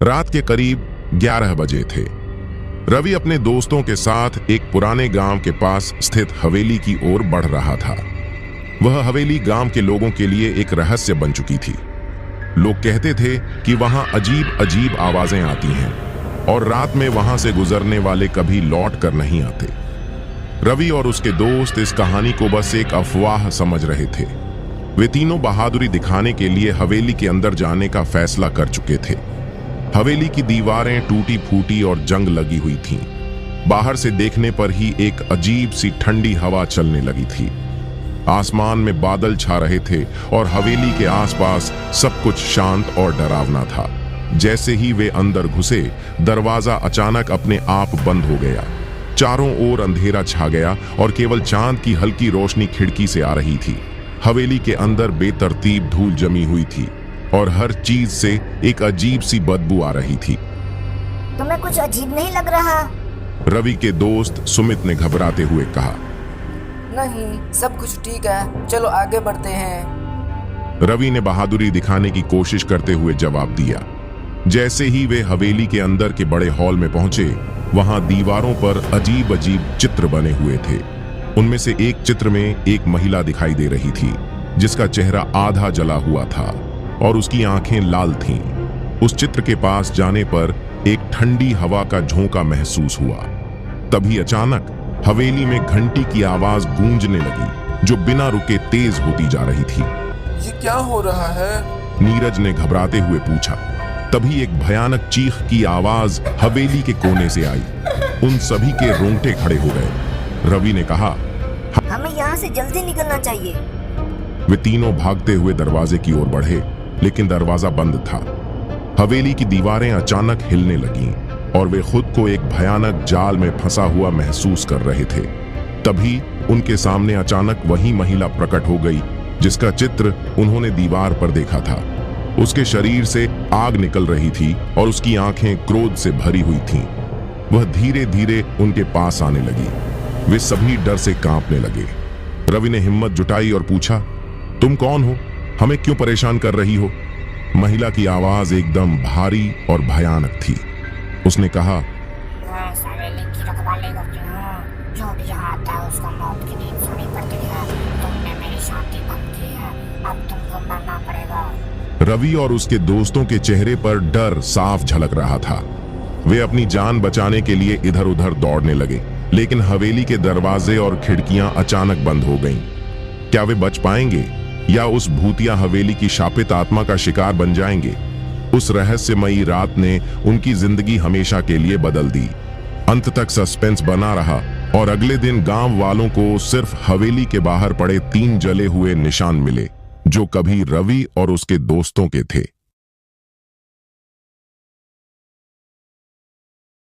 रात के करीब 11 बजे थे। रवि अपने दोस्तों के साथ एक पुराने गांव के पास स्थित हवेली की ओर बढ़ रहा था। वह हवेली गांव के लोगों के लिए एक रहस्य बन चुकी थी। लोग कहते थे कि वहां अजीब अजीब आवाजें आती हैं और रात में वहां से गुजरने वाले कभी लौट कर नहीं आते। रवि और उसके दोस्त इस कहानी को बस एक अफवाह समझ रहे थे। वे तीनों बहादुरी दिखाने के लिए हवेली के अंदर जाने का फैसला कर चुके थे। हवेली की दीवारें टूटी फूटी और जंग लगी हुई थीं। बाहर से देखने पर ही एक अजीब सी ठंडी हवा चलने लगी थी। आसमान में बादल छा रहे थे और हवेली के आसपास सब कुछ शांत और डरावना था। जैसे ही वे अंदर घुसे, दरवाजा अचानक अपने आप बंद हो गया। चारों ओर अंधेरा छा गया और केवल चांद की हल्की रोशनी खिड़की से आ रही थी। हवेली के अंदर बेतरतीब धूल जमी हुई थी और हर चीज से एक अजीब सी बदबू आ रही थी। तुम्हें कुछ अजीब नहीं लग रहा? रवि के दोस्त सुमित ने घबराते हुए कहा। नहीं, सब कुछ ठीक है, चलो आगे बढ़ते हैं। रवि ने बहादुरी दिखाने की कोशिश करते हुए जवाब दिया। जैसे ही वे हवेली के अंदर के बड़े हॉल में पहुंचे, वहां दीवारों पर अजीब अजीब चित्र बने हुए थे। उनमें से एक चित्र में एक महिला दिखाई दे रही थी जिसका चेहरा आधा जला हुआ था और उसकी आंखें लाल थीं। उस चित्र के पास जाने पर एक ठंडी हवा का झोंका महसूस हुआ। तभी अचानक हवेली में घंटी की आवाज गूंजने लगी जो बिना रुके तेज होती जा रही थी। ये क्या हो रहा है? नीरज ने घबराते हुए पूछा। तभी एक भयानक चीख की आवाज हवेली के कोने से आई। उन सभी के रोंगटे खड़े हो गए। रवि ने कहा, हमें यहाँ से जल्दी निकलना चाहिए। वे तीनों भागते हुए दरवाजे की ओर बढ़े, लेकिन दरवाजा बंद था। हवेली की दीवारें अचानक हिलने लगीं और वे खुद को एक भयानक जाल में फंसा हुआ महसूस कर रहे थे। तभी उनके सामने अचानक वही महिला प्रकट हो गई जिसका चित्र उन्होंने दीवार पर देखा था। उसके शरीर से आग निकल रही थी और उसकी आंखें क्रोध से भरी हुई थीं। वह धीरे धीरे उनके पास आने लगी। वे सभी डर से कांपने लगे। रवि ने हिम्मत जुटाई और पूछा, तुम कौन हो? हमें क्यों परेशान कर रही हो? महिला की आवाज एकदम भारी और भयानक थी। उसने कहा, मैं हवेली की रखवाली करती हूँ। जो भी यहाँ आता है उसको मौत की नींद सुनी पड़ती है। तुमने मेरी शांति भंग की है, अब तुमको मरना पड़ेगा। रवि और उसके दोस्तों के चेहरे पर डर साफ झलक रहा था। वे अपनी जान बचाने के लिए इधर उधर दौड़ने लगे, लेकिन हवेली के दरवाजे और खिड़कियां अचानक बंद हो गईं। क्या वे बच पाएंगे या उस भूतिया हवेली की शापित आत्मा का शिकार बन जाएंगे? उस रहस्यमयी रात ने उनकी जिंदगी हमेशा के लिए बदल दी। अंत तक सस्पेंस बना रहा और अगले दिन गांव वालों को सिर्फ हवेली के बाहर पड़े 3 जले हुए निशान मिले जो कभी रवि और उसके दोस्तों के थे।